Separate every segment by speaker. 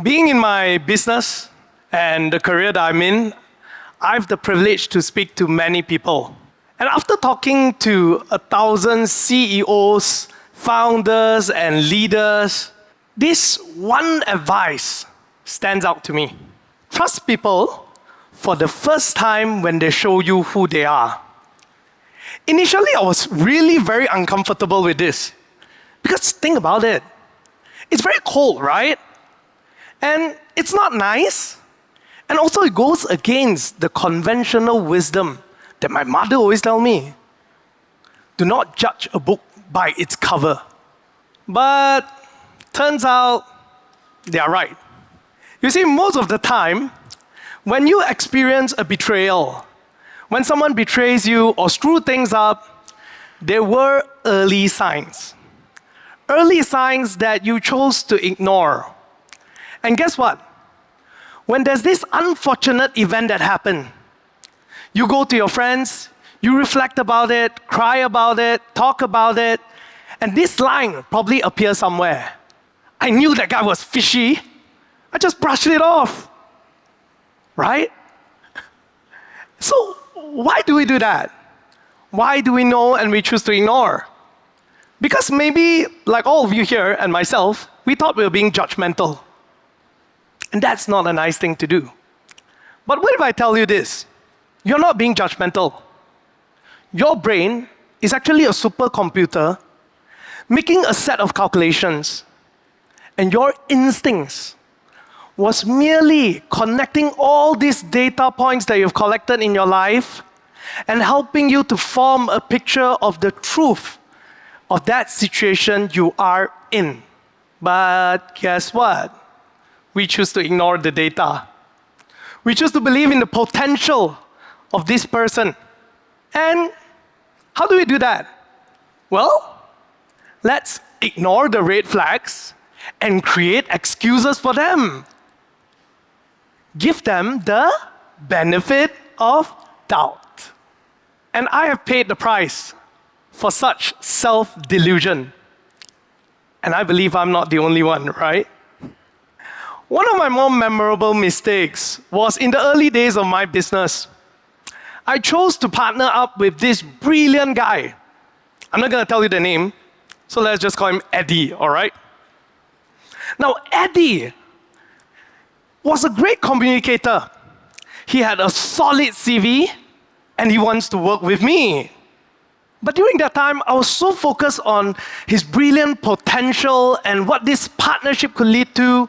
Speaker 1: Being in my business and the career that I'm in, I have the privilege to speak to many people. And after talking to 1,000 CEOs, founders, and leaders, this one advice stands out to me. Trust people for the first time when they show you who they are. Initially, I was really very uncomfortable with this. Because think about it. It's very cold, right? And it's not nice. And also it goes against the conventional wisdom that my mother always tell me. Do not judge a book by its cover. But turns out they are right. You see, most of the time, when you experience a betrayal, when someone betrays you or screws things up, there were early signs. Early signs that you chose to ignore. And guess what? When there's this unfortunate event that happened, you go to your friends, you reflect about it, cry about it, talk about it, and this line probably appears somewhere. I knew that guy was fishy. I just brushed it off. Right? So, why do we do that? Why do we know and we choose to ignore? Because maybe, like all of you here and myself, we thought we were being judgmental. And that's not a nice thing to do. But what if I tell you this? You're not being judgmental. Your brain is actually a supercomputer making a set of calculations. And your instincts was merely connecting all these data points that you've collected in your life and helping you to form a picture of the truth of that situation you are in. But guess what? We choose to ignore the data. We choose to believe in the potential of this person. And how do we do that? Well, let's ignore the red flags and create excuses for them. Give them the benefit of doubt. And I have paid the price for such self-delusion. And I believe I'm not the only one, right? One of my more memorable mistakes was in the early days of my business. I chose to partner up with this brilliant guy. I'm not going to tell you the name, so let's just call him Eddie, all right? Now, Eddie was a great communicator. He had a solid CV, and he wants to work with me. But during that time, I was so focused on his brilliant potential and what this partnership could lead to,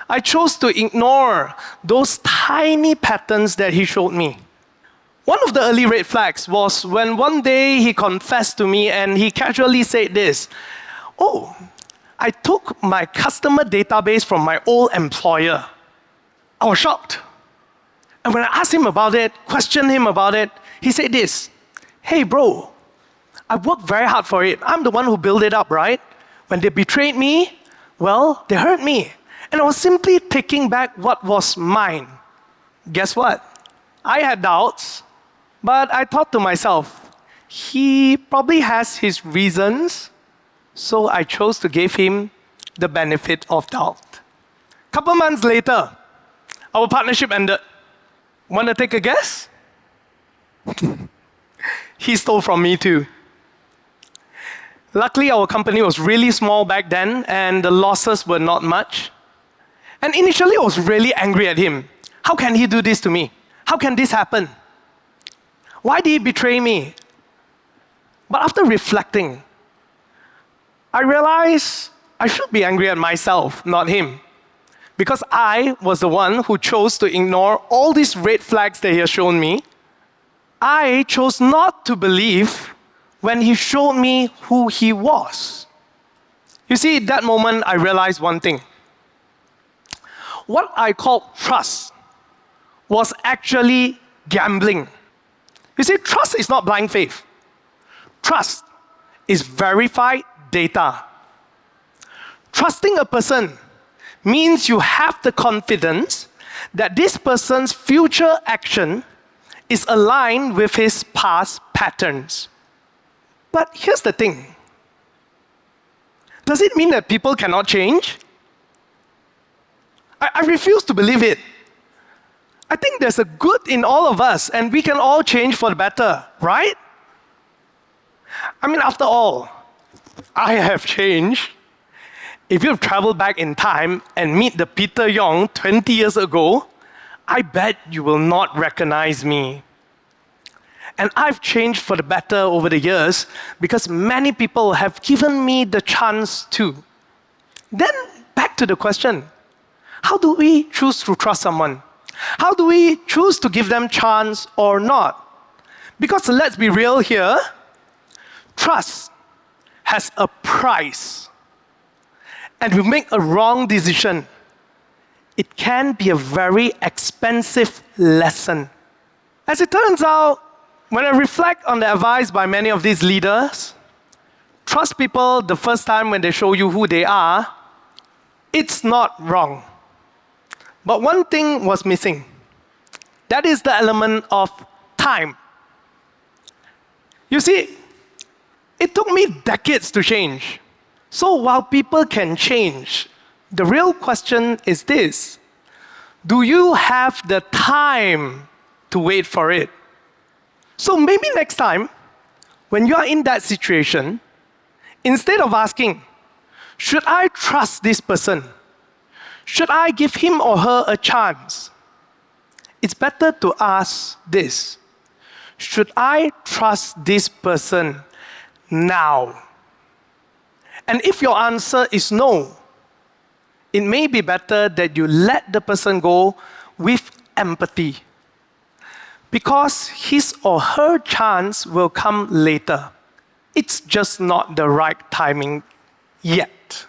Speaker 1: I chose to ignore those tiny patterns that he showed me. One of the early red flags was when one day he confessed to me and he casually said this, "Oh, I took my customer database from my old employer." I was shocked. And when I asked him about it, questioned him about it, he said this, "Hey bro, I worked very hard for it. I'm the one who built it up, right? When they betrayed me, well, they hurt me. And I was simply taking back what was mine." Guess what? I had doubts, but I thought to myself, he probably has his reasons, so I chose to give him the benefit of doubt. Couple months later, our partnership ended. Want to take a guess? He stole from me too. Luckily, our company was really small back then, and the losses were not much. And initially, I was really angry at him. How can he do this to me? How can this happen? Why did he betray me? But after reflecting, I realized I should be angry at myself, not him. Because I was the one who chose to ignore all these red flags that he has shown me. I chose not to believe when he showed me who he was. You see, at that moment, I realized one thing. What I called trust was actually gambling. You see, trust is not blind faith. Trust is verified data. Trusting a person means you have the confidence that this person's future action is aligned with his past patterns. But here's the thing. Does it mean that people cannot change? I refuse to believe it. I think there's a good in all of us, and we can all change for the better, right? I mean, after all, I have changed. If you travel back in time and meet the Peter Yong 20 years ago, I bet you will not recognize me. And I've changed for the better over the years because many people have given me the chance to. Then, back to the question, how do we choose to trust someone? How do we choose to give them chance or not? Because let's be real here, trust has a price. And if we make a wrong decision, it can be a very expensive lesson. As it turns out, when I reflect on the advice by many of these leaders, trust people the first time when they show you who they are, it's not wrong. But one thing was missing. That is the element of time. You see, it took me decades to change. So while people can change, the real question is this: do you have the time to wait for it? So maybe next time, when you are in that situation, instead of asking, should I trust this person? Should I give him or her a chance? It's better to ask this: should I trust this person now? And if your answer is no, it may be better that you let the person go with empathy, because his or her chance will come later. It's just not the right timing yet.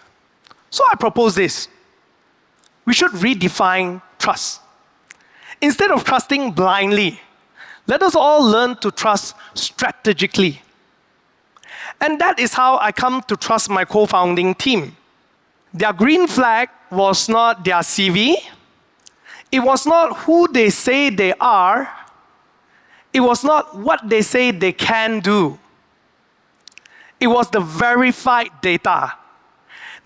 Speaker 1: So I propose this. We should redefine trust. Instead of trusting blindly, let us all learn to trust strategically. And that is how I come to trust my co-founding team. Their green flag was not their CV. It was not who they say they are. It was not what they say they can do. It was the verified data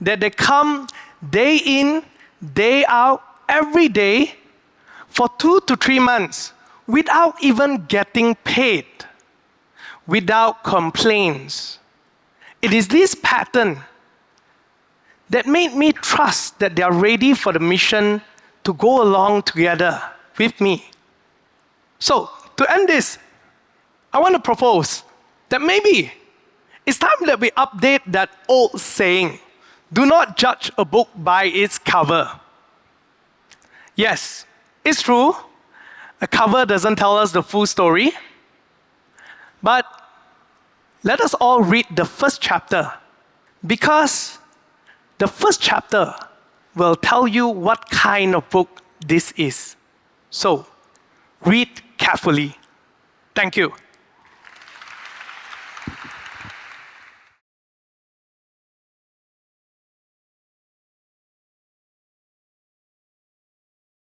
Speaker 1: that they come day in, day out, every day for 2 to 3 months without even getting paid, without complaints. It is this pattern that made me trust that they are ready for the mission to go along together with me. So, to end this, I want to propose that maybe it's time that we update that old saying, do not judge a book by its cover. Yes, it's true, a cover doesn't tell us the full story, but let us all read the first chapter, because the first chapter will tell you what kind of book this is. So, read carefully. Thank you.